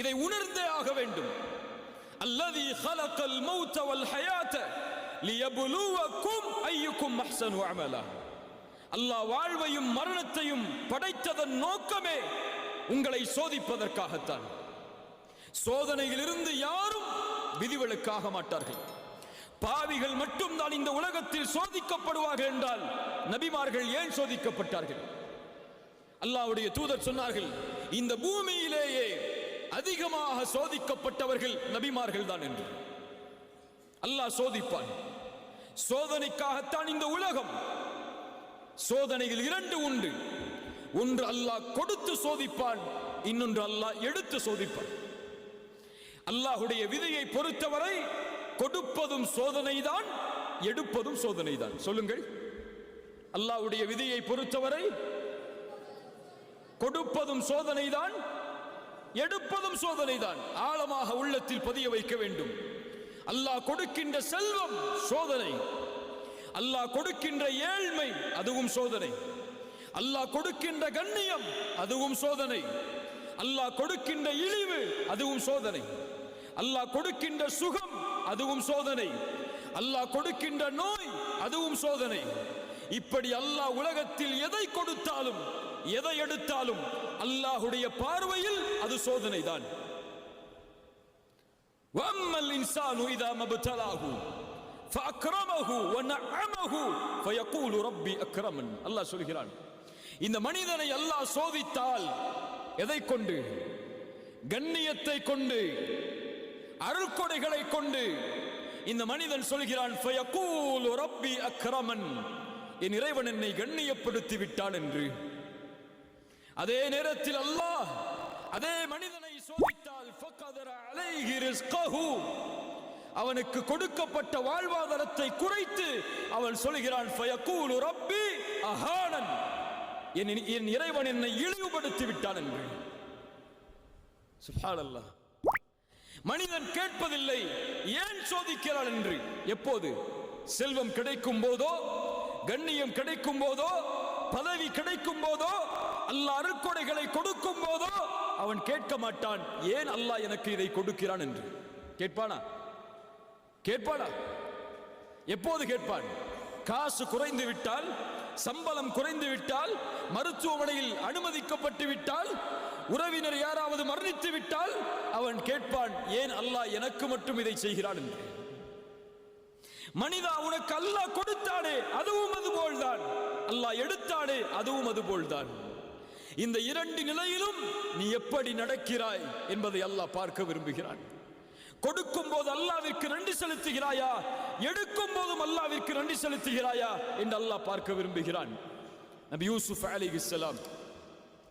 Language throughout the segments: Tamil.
இதை உணர்ந்தே ஆக வேண்டும். அல்லதி خلقல் மௌத வல் ஹயாத லியப்லுவக்கும் அய்யுக்கும் அஹ்ஸனு அமலா. அல்லாஹ் வாழ்வையும் மரணத்தையும் படைத்ததன் நோக்கமே உங்களை சோதிப்பதற்காகத்தான். சோதனையிலிருந்து யாரும் விதிவிலக்காக மாட்டார்கள். பாவிகள் மட்டும் தான் இந்த உலகத்தில் சோதிக்கப்படுவார்கள் என்றால் நபிமார்கள் ஏன் சோதிக்கப்பட்டார்கள்? அல்லாஹ்வுடைய தூதர் சொன்னார்கள், இந்த பூமியிலேயே அதிகமாக சோதிக்கப்பட்டவர்கள் நபிமார்கள் தான் என்று. அல்லாஹ் சோதிப்பான். சோதனைக்காகத்தான் இந்த உலகம். சோதனைகள் இரண்டு உண்டு. ஒன்று அல்லாஹ் கொடுத்து சோதிப்பான், இன்னொன்று அல்லாஹ் எடுத்து சோதிப்பான். அல்லாஹ்வுடைய விதியை பொறுத்தவரை கொடுப்பதும் சோதனைதான், எடுப்பதும் சோதனைதான். சொல்லுங்கள், அல்லாஹ்வுடைய விதியை பொறுத்தவரை கொடுப்பதும் சோதனைதான், எடுப்பதும் சோதனைதான். ஆழமாக உள்ளத்தில் பதிய வைக்க வேண்டும். அல்லாஹ் கொடுக்கின்ற செல்வம் சோதனை, அல்லாஹ் கொடுக்கின்ற ஏழ்மை அதுவும் சோதனை, அல்லாஹ் கொடுக்கின்ற கண்ணியம் அதுவும் சோதனை, அல்லாஹ் கொடுக்கின்ற இழிவு அதுவும் சோதனை, அல்லாஹ் கொடுக்கின்ற சுகம் அதுவும் சோதனை, அல்லாஹ் கொடுக்கின்ற நோய் அதுவும் சோதனை. இப்படி அல்லாஹ் உலகத்தில் எதை கொடுத்தாலும் எதை எடுத்தாலும் அல்லாஹ்வுடைய பார்வையில் அது சோதனை தான். வம்மல் இன்சானு இதா மப்தலாஹு ஃபஅக்ரமஹு வநஅமஹு ஃபயகூலு ரப்பி அக்ரமன். அல்லாஹ் சொல்கிறான், இந்த மனிதனை அல்லாஹ் சோதித்தால் எதை கொண்டு? கண்ணியத்தை கொண்டு, அருள்கொடைகளை கொண்டு. இந்த மனிதன் சொல்கிறான், ஃபயகூலு ரப்பி அக்ரமன், என் இறைவன் என்னை கண்ணியப்படுத்தி விட்டான் என்று. அதே நேரத்தில் அல்லாஹ் அதே மனிதனை சோதித்தால் ஃபகதர அலைஹி ரிஸ்கஹு, அவனுக்கு கொடுக்கப்பட்ட வாழ்வாதாரத்தை குறைத்து அவன் சொல்கிறான், ஃபயகூலு ரப்பி அஹானன், என் இறைவன் என்னை இழிவுபடுத்தி விட்டான் என்று. சுப்ஹானல்லாஹ். மனிதன் கேட்பதில்லை ஏன் சோதிக்கிறான் என்று. எப்போது? செல்வம் கிடைக்கும் போதோ, கண்ணியம் கிடைக்கும் போதோ, பதவி கிடைக்கும் போதோ, அல்லாஹ் அருட்கொடைகளை கொடுக்கும் போதோ அவன் கேட்க மாட்டான், ஏன் அல்லாஹ் எனக்கு இதை கொடுக்கிறான் என்று. கேட்பானா? கேட்பானா? எப்போது கேட்பான்? காசு குறைந்து விட்டால், சம்பளம் குறைந்து விட்டால், மருத்துவமனையில் அனுமதிக்கப்பட்டு விட்டால், உறவினர் யாராவது மரணித்து விட்டால் அவன் கேட்பான், ஏன் அல்லாஹ் எனக்கு மட்டும் இதை செய்கிறான் என்று. மனிதா, உனக்கு அல்லாஹ் கொடுத்தானே அதுவும் அதுபோல்தான், அல்லாஹ் எடுத்தானே அதுவும் அதுபோல்தான். இந்த இரண்டு நிலையிலும் நீ எப்படி நடக்கிறாய் என்பதை அல்லாஹ் பார்க்க விரும்புகிறான். கொடுக்கும் போது அல்லாஹ்விற்கு நன்றி செலுத்துகிறாயா, எடுக்கும் போதும் அல்லாஹ்விற்கு நன்றி செலுத்துகிறாயா என்று அல்லாஹ் பார்க்க விரும்புகிறான். நபி யூசுப் அலைஹிஸ்ஸலாம்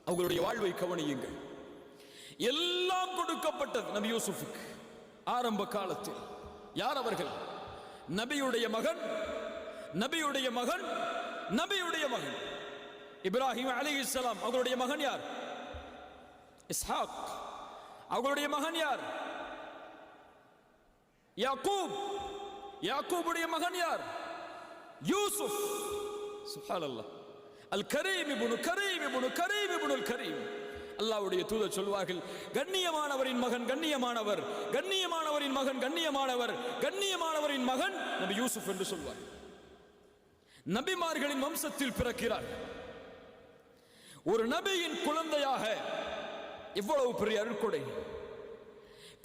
அவர்களுடைய வாழ்வை கவனியுங்கள். எல்லாம் கொடுக்கப்பட்டது நபி யூசுஃபுக்கு. ஆரம்ப காலத்தில் யார் அவர்கள்? நபியுடைய மகன், நபியுடைய மகன், நபியுடைய மகன் இப்ராஹிம் அலைஹிஸ்ஸலாம். அவர்களுடைய மகன் யார்? இஸ்ஹாக். அவர்களுடைய மகன் யார்? யாக்கூப். யாக்கூபுடைய மகன் யார்? யூசுப். சுப்ஹானல்லாஹ். அல் கரீம் இப்னு கரீம் இப்னு கரீம் இப்னுல் கரீம். அல்லாஹ்வுடைய தூதர் சொல்வார்கள், கண்ணியமானவரின் மகன் கண்ணியமானவர், கண்ணியமானவரின் மகன் கண்ணியமானவர், கண்ணியமானவரின் மகன் நபி யூசுப் என்று சொல்வார். நபிமார்களின் வம்சத்தில் பிறக்கிறார். ஒரு நபியின் குழந்தையாக இவ்வளவு பெரிய அருட்கொடை.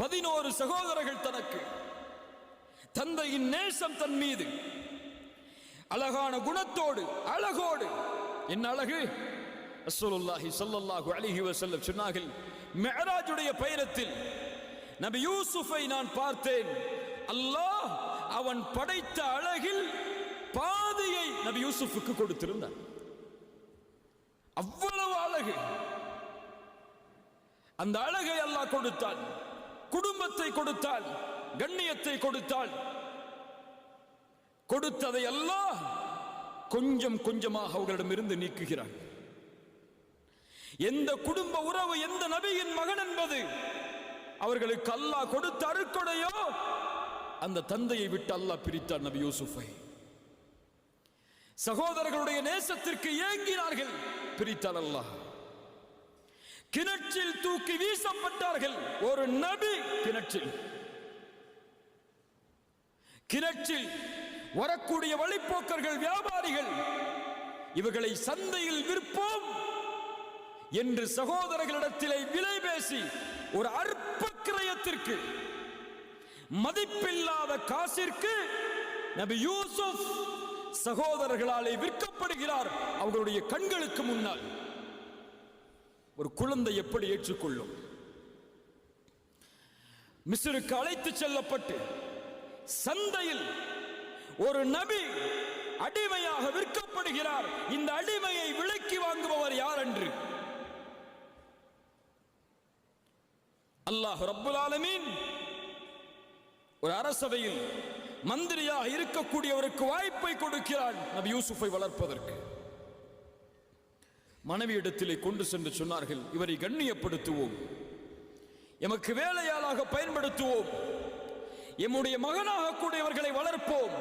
11 சகோதரர்கள் தனக்கு. தந்தையின் நேசம் தன் மீது, அழகான குணத்தோடு, அழகோடு. என்ன அழகு! ரசூலுல்லாஹி ஸல்லல்லாஹு அலைஹி வஸல்லம் சொன்னார்கள், மிஅராஜுடைய பயணத்தில் நபி யூசுஃபை நான் பார்த்தேன். அல்லாஹ் அவன் படைத்த அழகில் பாதியை நபி யூசுஃபுக்கு கொடுத்திருந்தார். அவ்வளவு அழகு. அந்த அழகை அல்லாஹ் கொடுத்தான். குடும்பத்தை கொடுத்தால், கண்ணியத்தை கொடுத்தால், கொடுத்ததை அல்லாஹ் கொஞ்சம் கொஞ்சமாக அவர்களிடமிருந்து நீக்குகிறான். எந்த குடும்ப உறவு, எந்த நபியின் மகன் என்பது அவர்களுக்கு அல்லாஹ் கொடுத்த அருட்கொடையோ அந்த தந்தையை விட்டு அல்லாஹ் பிரித்தார் நபி யூசுஃபை. சகோதரர்களுடைய நேசத்திற்கு ஏங்கினார்கள், பிரித்தார் அல்லாஹ். கிணற்றில் தூக்கி வீசப்பட்டார்கள். ஒரு நபி கிணற்றில் வரக்கூடிய வழிப்போக்கர்கள், வியாபாரிகள் இவர்களை சந்தையில் விற்போம் என்று சகோதரர்களிடத்திலே விலை பேசி ஒரு அற்ப கிரயத்திற்கு, மதிப்பில்லாத காசிற்கு நபி யூசுப் சகோதரர்களாலே விற்கப்படுகிறார். அவர்களுடைய கண்களுக்கு முன்னால். ஒரு குழந்தை எப்படி ஏற்றுக்கொள்ளும்? மிஸ்ருக்கு அழைத்து செல்லப்பட்டு சந்தையில் ஒரு நபி அடிமையாக விற்கப்படுகிறார். இந்த அடிமையை விலைக்கு வாங்குபவர் யார் என்று அல்லாஹ் ரப்புல் ஆலமீன் ஒரு அரசவையில் மந்திரியாக இருக்கக்கூடியவருக்கு வாய்ப்பை கொடுக்கிறான் நபி யூசுஃபை வளர்ப்பதற்கு. மனைவியிடத்திலே கொண்டு சென்று சொன்னார்கள், இவரை கண்ணியப்படுத்துவோம், எமக்கு வேலையாளாக பயன்படுத்துவோம், எம்முடைய மகனாக கூடியவர்களை வளர்ப்போம்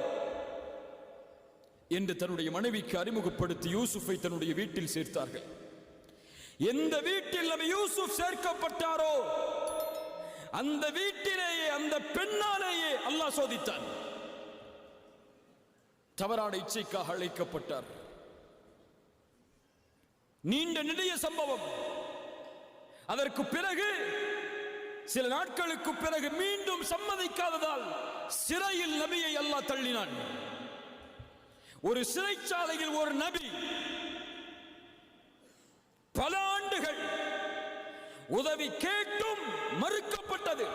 என்று தன்னுடைய மனைவிக்கு அறிமுகப்படுத்தி யூசுஃபை தன்னுடைய வீட்டில் சேர்த்தார்கள். எந்த வீட்டில் நபி யூசுப் சேர்க்கப்பட்டாரோ அந்த வீட்டிலேயே, அந்த பெண்ணாலேயே அல்லாஹ் சோதித்தான். தவறான இச்சைக்காக அழைக்கப்பட்டார். நீண்ட நெடிய சம்பவம். அதற்கு பிறகு சில நாட்களுக்கு பிறகு மீண்டும் சம்மதிக்காததால் சிறையில் நபியை அல்லாஹ் தள்ளினான். ஒரு சிறைச்சாலையில் ஒரு நபி பல ஆண்டுகள் உதவி கேட்டும் மறுக்கப்பட்டது.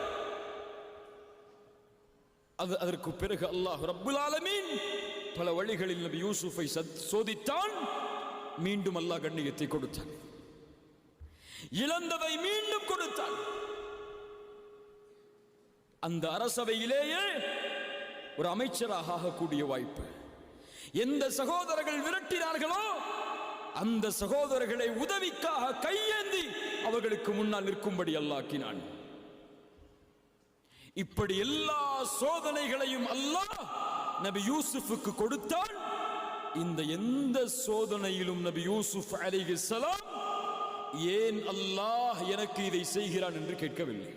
அதற்கு பிறகு அல்லாஹ் ரப்புல் ஆலமீன் பல வழிகளில் நபி யூசுஃபை சோதித்தான். மீண்டும் அல்லாஹ் கண்ணியத்தை கொடுத்தான். இழந்ததை மீண்டும் கொடுத்தான். அந்த அரசவையிலேயே ஒரு அமைச்சராக ஆகக்கூடிய வாய்ப்பு. எந்த சகோதரர்கள் விரட்டினார்களோ அந்த சகோதரர்களை உதவிக்காக கையேந்தி அவர்களுக்கு முன்னால் நிற்கும்படி அல்லாஹ்க்கினான். இப்படி எல்லா சோதனைகளையும் அல்லாஹ் நபி யூசுஃபுக்கு கொடுத்தான். இந்த எந்த சோதனையிலும் நபி யூசுப் அலைஹிஸ்ஸலாம் ஏன் அல்லாஹ் எனக்கு இதை செய்கிறான் என்று கேட்கவில்லை.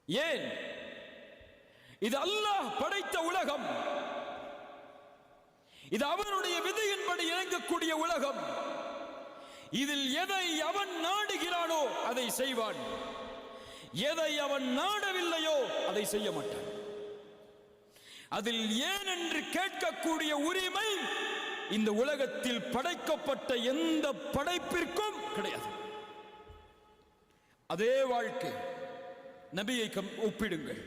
ஏன்? இது அல்லாஹ் படைத்த உலகம், இது அவனுடைய விதியின்படி இயங்கக்கூடிய உலகம். இதில் எதை அவன் நாடுகிறானோ அதை செய்வான், எதை அவன் நாடவில்லையோ அதை செய்ய மாட்டான். அதில் ஏன் என்று கேட்கக்கூடிய உரிமை இந்த உலகத்தில் படைக்கப்பட்ட எந்த படைப்பிற்கும் கிடையாது. அதே வாழ்க்கை நபியை ஒப்பிடுங்கள்.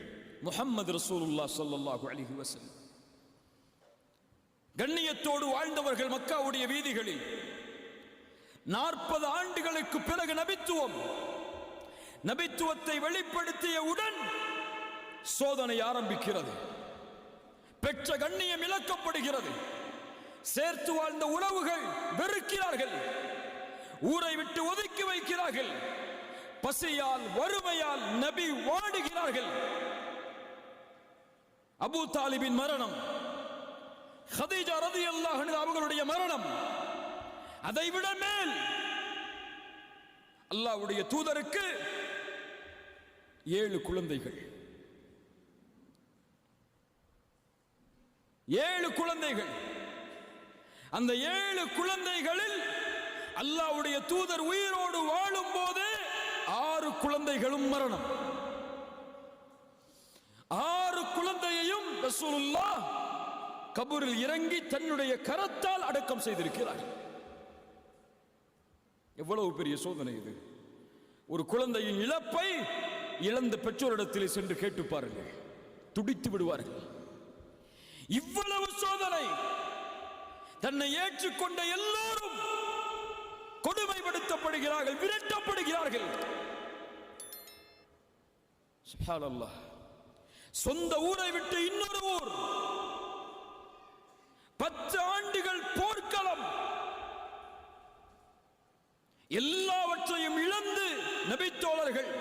முஹம்மது ரசூலுல்லாஹ் ஸல்லல்லாஹு அலைஹி வஸல்லம் கண்ணியத்தோடு வாழ்ந்தவர்கள். மக்காவுடைய வீதிகளில் 40 ஆண்டுகளுக்கு பிறகு நபித்துவத்தை வெளிப்படுத்தியவுடன் சோதனை ஆரம்பிக்கிறது. பெற்ற கண்ணியம் இழக்கப்படுகிறது. சேர்த்து வாழ்ந்த உறவுகள் வெறுக்கிறார்கள், ஊரை விட்டு ஒதுக்கி வைக்கிறார்கள். பசியால், வறுமையால் நபி வாடுகிறார்கள். அபூ தாலிபின் மரணம், ஹதீஜா ரலியல்லாஹு அன்ஹா அவர்களுடைய மரணம், அதைவிட மேல் அல்லாஹ்வுடைய தூதருக்கு 7 குழந்தைகள். 7 குழந்தைகள். அந்த 7 குழந்தைகளில் அல்லாஹ்வுடைய தூதர் உயிரோடு வாழும் போது 6 குழந்தைகளும் மரணம். 6 குழந்தையையும் ரசூலுல்லாஹ் கபூரில் இறங்கி தன்னுடைய கரத்தால் அடக்கம் செய்திருக்கிறார். எவ்வளவு பெரிய சோதனை இது! ஒரு குழந்தையின் இழப்பை இழந்த பெற்றோரிடத்திலே சென்று கேட்டு பாருங்கள், துடித்து விடுவார்கள். இவ்வளவு சோதனை. தன்னை ஏற்றுக்கொண்ட எல்லோரும் கொடுமைப்படுத்தப்படுகிறார்கள், விரட்டப்படுகிறார்கள். சுப்ஹானல்லாஹ். சொந்த ஊரை விட்டு இன்னொரு ஊர், 10 ஆண்டுகள் போர்க்களம், எல்லாவற்றையும் இழந்து நபித்தோழர்கள்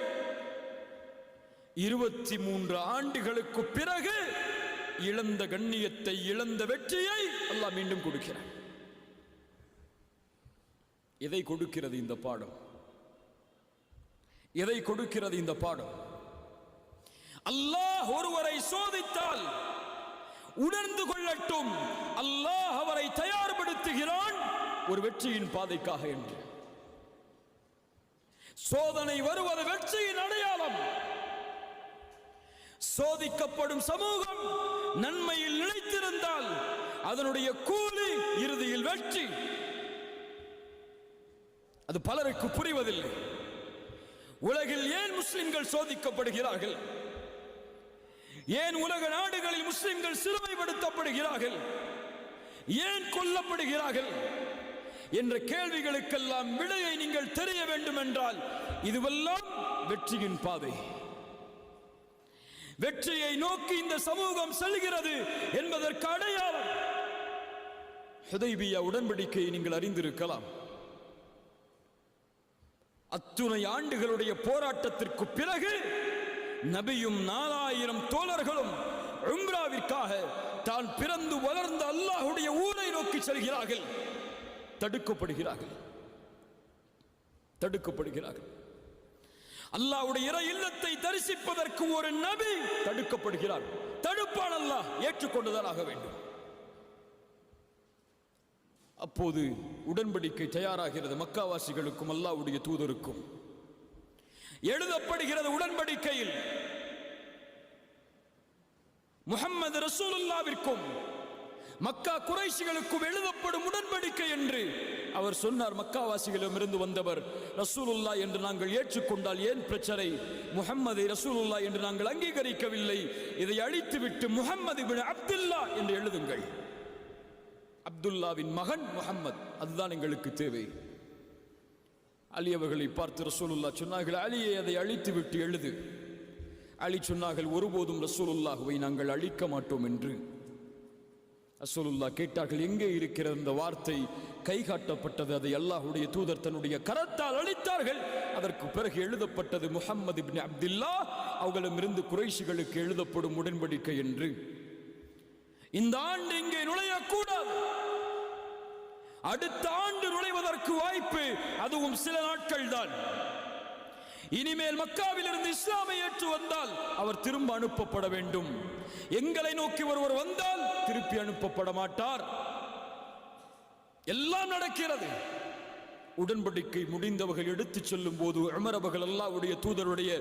23 ஆண்டுகளுக்கு பிறகு இழந்த கண்ணியத்தை, இழந்த வெற்றியை அல்லாஹ் மீண்டும் கொடுக்கிறார். எதை கொடுக்கிறது இந்த பாடம்? எதை கொடுக்கிறது இந்த பாடம்? அல்லாஹ் ஒருவரை சோதித்தால் உணர்ந்து கொள்ளட்டும், அல்லாஹ் அவரை தயார்படுத்துகிறான் ஒரு வெற்றியின் பாதைக்காக என்று. சோதனை வருவது வெற்றியின் அடையாளம். சோதிக்கப்படும் சமூகம் நன்மையில் நிலைத்திருந்தால் அதனுடைய கூலி இறுதியில் வெற்றி. அது பலருக்கு புரிவதில்லை. உலகில் ஏன் முஸ்லிம்கள் சோதிக்கப்படுகிறார்கள்? ஏன் உலக நாடுகளில் முஸ்லிம்கள் சிறுமைப்படுத்தப்படுகிறார்கள்? ஏன் கொல்லப்படுகிறார்கள் என்ற கேள்விகளுக்கெல்லாம் விடையை நீங்கள் தெரிய வேண்டும் என்றால் இதுவெல்லாம் வெற்றியின் பாதை. வெற்றியை நோக்கி இந்த சமூகம் செல்கிறது என்பதற்கு அடையாளம் ஹுதைபியா உடன்படிக்கையை நீங்கள் அறிந்திருக்கலாம். அத்துணை ஆண்டுகளுடைய போராட்டத்திற்கு பிறகு நபியும் 4000 தோழர்களும் உம்ராவிற்காக தான் பிறந்து வளர்ந்த அல்லாஹ்வுடைய ஊரை நோக்கி செல்கிறார்கள். தடுக்கப்படுகிறார்கள். அல்லாஹ்வுடைய இறை இல்லத்தை தரிசிப்பதற்கு ஒரு நபி தடுக்கப்படுகிறார். தடுப்பான் அல்லாஹ், ஏற்றுக்கொண்டுதான் ஆக வேண்டும். அப்போது உடன்படிக்கை தயாராகிறது. மக்காவாசிகளுக்கும் அல்லாஹ்வுடைய தூதருக்கும் எழுதப்படுகிறது. உடன்படிக்கையில் முஹம்மது ரசூலுல்லாவிற்கும் மக்கா குறைஷிகளுக்கும் எழுதப்படும் உடன்படிக்கை என்று அவர் சொன்னார். மக்காவாசிகளிடமிருந்து வந்தவர் ரசூலுல்லா என்று நாங்கள் ஏற்றுக்கொண்டால் ஏன் பிரச்சனை? முஹம்மதை ரசூலுல்லா என்று நாங்கள் அங்கீகரிக்கவில்லை. இதை அழித்துவிட்டு முஹம்மது இப்னு அப்துல்லா என்று எழுதுங்கள். அப்துல்லாவின் மகன் முஹம்மது, அதுதான் எங்களுக்கு தேவை. அலி அவர்களை பார்த்து ரசூலுல்லா சொன்னார்கள், அலியை அதை அழித்துவிட்டு எழுது. அலி சொன்னார்கள், ஒருபோதும் ரசூலுல்லாஹுவை நாங்கள் அழிக்க மாட்டோம் என்று. ரசூலுல்லா கேட்டார்கள், எங்கே இருக்கிற இந்த வார்த்தை? கை காட்டப்பட்டது. அதை அல்லாஹ்வுடைய தூதர் தன்னுடைய கரத்தால் அழித்தார்கள். அதற்கு பிறகு எழுதப்பட்டது முஹம்மது இப்னு அப்துல்லா, அவர்களிடமிருந்து குறைஷிகளுக்கு எழுதப்படும் உடன்படிக்கை என்று. இந்த ஆண்டு இங்கே நுழையக்கூடாது. அடுத்த ஆண்டு நுழைவதற்கு வாய்ப்பு, அதுவும் சில நாட்கள் தான். இனிமேல் மக்காவில் இருந்து இஸ்லாமை ஏற்று வந்தால் அவர் திரும்ப அனுப்பப்பட வேண்டும். எங்களை நோக்கி ஒருவர் வந்தால் திருப்பி அனுப்பப்பட மாட்டார். எல்லாம் நடக்கிறது. உடன்படிக்கை முடிந்தவர்கள் எடுத்துச் செல்லும் போது உமர் அவர்கள் அல்லாஹ்வுடைய தூதருடைய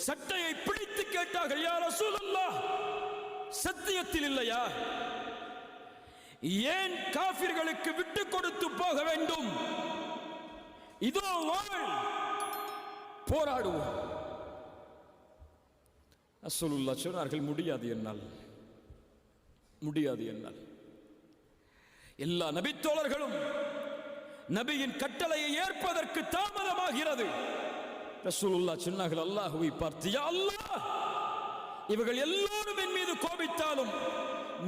சட்டையை பிடித்து கேட்டார்கள், யா ரசூலல்லாஹ், சத்தியத்தில் இல்லையா? ஏன் காஃபிர்களுக்கு விட்டு கொடுத்து போக வேண்டும்? இதோ வாழ், போராடுவோம். ரசூலுல்லாஹ் சொன்னார்கள், முடியாது என்னால், முடியாது என்னால். எல்லா நபித்தோழர்களும் நபியின் கட்டளையை ஏற்பதற்கு தாமதமாகிறது. ரசூலுல்லாஹ் சொன்னார்கள் அல்லாஹ்வை பார்த்து, யா அல்லாஹ், இவர்கள் எல்லோரும் என் மீது கோபித்தாலும்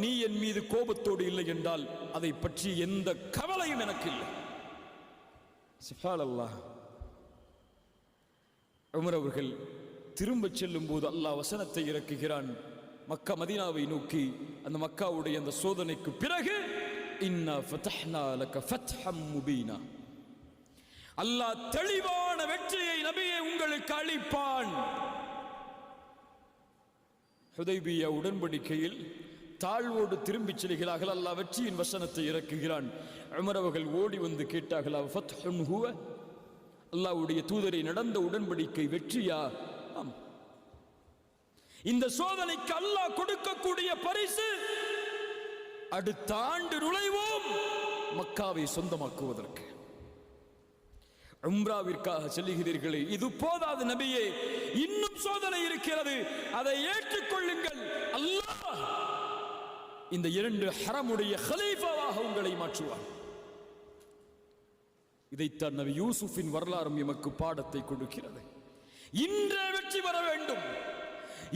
நீ என் மீது கோபத்தோடு இல்லை என்றால் அதை பற்றி எந்த கவலையும் எனக்கு இல்லை. சுப்ஹானல்லாஹ். உமர் அவர்கள் திரும்ப செல்லும் போது அல்லாஹ் வசனத்தை இறக்குகிறான் மக்கா மதீனாவை நோக்கி. அந்த மக்காவுடைய அந்த சோதனைக்கு பிறகு இன்னா ஃபதஹ்னா லக ஃபத்ஹம் முபீனா, அல்லாஹ் தெளிவான வெற்றியை நபியே உங்களுக்கு அளிப்பான். ஹுதைபியா உடன்படிக்கையில் தாழ்வோடு திரும்பிச் செல்கிறார்கள். அல்லாஹ் வெற்றியின் வசனத்தை இறக்குகிறான். உமர் அவர்கள் ஓடி வந்து கேட்டார்கள், ஃபத்ஹுன் ஹுவ, அல்லாஹ்வுடைய தூதரை நடந்த உடன்படிக்கை வெற்றியா? ஆம். இந்த சோதனைக்கு அல்லாஹ் கொடுக்கக்கூடிய பரிசு அடுத்த ஆண்டு நுழைவோம் மக்காவை சொந்தமாக்குவதற்கு. உம்ராவிற்காக செல்லுகிறீர்களே, இது போதாது நபியே, இன்னும் சோதனை இருக்கிறது, அதை ஏற்றுக்கொள்ளுங்கள். அல்லாஹ் இந்த 2 ஹரமுடைய ஹலீஃபாவாக உங்களை மாற்றுவார். இதைத்தான் நபி யூசுஃபின் வரலாறும் எமக்கு பாடத்தை கொடுக்கிறது. இன்றே வெற்றி வர வேண்டும்,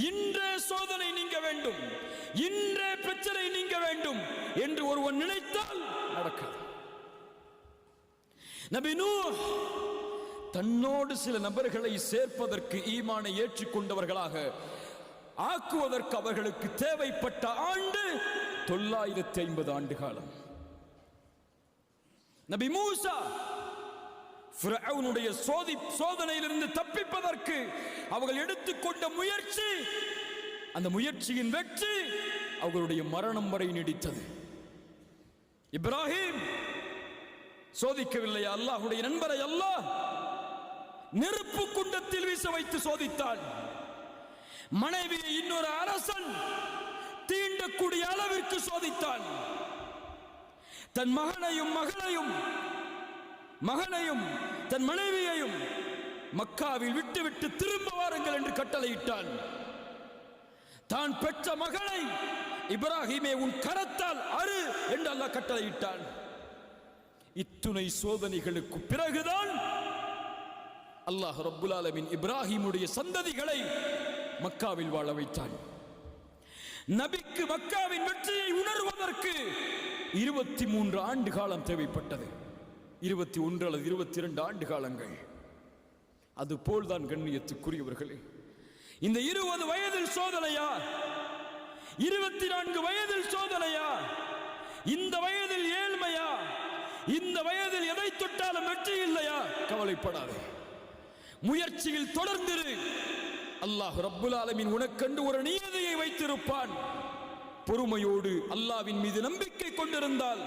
இன்றே சோதனை நீங்க வேண்டும், இன்றே பிரச்சனை நீங்க வேண்டும் என்று ஒருவன் நினைத்தால் நடக்காது. நபி நூஹ் தன்னோடு சில நபர்களை சேர்ப்பதற்கு, ஈமானை ஏற்றுக்கொண்டவர்களாக ஆக்குவதற்கு அவர்களுக்கு தேவைப்பட்ட ஆண்டு 950 ஆண்டு காலம். நபி மூசா ஃபிரௌனுடைய சோதனையிலிருந்து தப்பிப்பதற்கு அவர்கள் எடுத்துக்கொண்ட முயற்சி, அந்த முயற்சியின் வெற்றி அவர்களுடைய மரணம் வரை நீடித்தது. இப்ராஹிம் சோதிக்கவில்லையா அல்லாஹ்வுடைய நண்பரை? அல்லாஹ் நெருப்பு குண்டத்தில் வீச வைத்து சோதித்தான். மனைவியை இன்னொரு அரசன் தீண்டக்கூடிய அளவிற்கு சோதித்தான். தன் மகனையும் தன் மனைவியையும் மக்காவில் விட்டுவிட்டு திரும்ப வாருங்கள் என்று கட்டளையிட்டான். தான் பெற்ற மகளை இப்ராஹிமே உன் கரத்தால் அறு என்று அல்லாஹ் கட்டளையிட்டான். இத்துணை சோதனைகளுக்கு பிறகுதான் அல்லாஹ் ரப்புல் ஆலமீன் இப்ராஹிமுடைய சந்ததிகளை மக்காவில் வாழ வைத்தான். நபிக்கு மக்காவின் வெற்றியை உணர்வதற்கு 23 ஆண்டு காலம் தேவைப்பட்டது. 21 அல்லது 22 ஆண்டு காலங்கள். அதுபோல்தான் கண்ணியத்துக்குரியவர்களே, இந்த 20 வயதில் சோதனையா, 24 வயதில் சோதனையா, இந்த வயதில் ஏழ்மையா, இந்த வயதில் எதை தொட்டாலும் வெற்றி இல்லையா? கவலைப்படாதே, முயற்சியில் தொடர்ந்திரு. அல்லாஹ் ரப்புல் ஆலமீன் உனக்கென்று ஒரு நியதியை வைத்திருப்பான். பொறுமையோடு அல்லாஹ்வின் மீது நம்பிக்கை கொண்டிருந்தால்,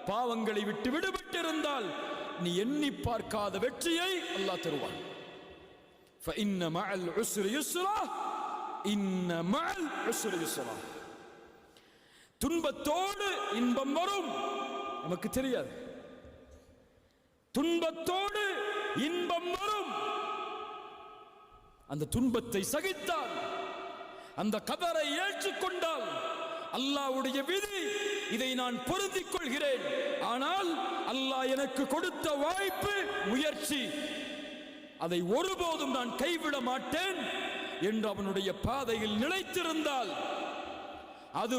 பாவங்களை விட்டு விடுபட்டிருந்தால், நீ எண்ணி பார்க்காத வெற்றியை அல்லாஹ் தருவான். فإن مع العسر يسرا إن مع العسر يسرا. துன்பத்தோடு இன்பம் வரும், நமக்கு தெரியாது. துன்பத்தோடு இன்பம் வரும். அந்த துன்பத்தை சகித்தால், அந்த கதரை ஏற்றுக்கொண்டால், அல்லாஹ்வுடைய விதி, இதை நான் பொருந்திக் கொள்கிறேன், ஆனால் அல்லாஹ் எனக்கு கொடுத்த வாய்ப்பு, முயற்சி, அதை ஒருபோதும் நான் கைவிட மாட்டேன் என்று அவனுடைய பாதையில் நிலைத்திருந்தால், அது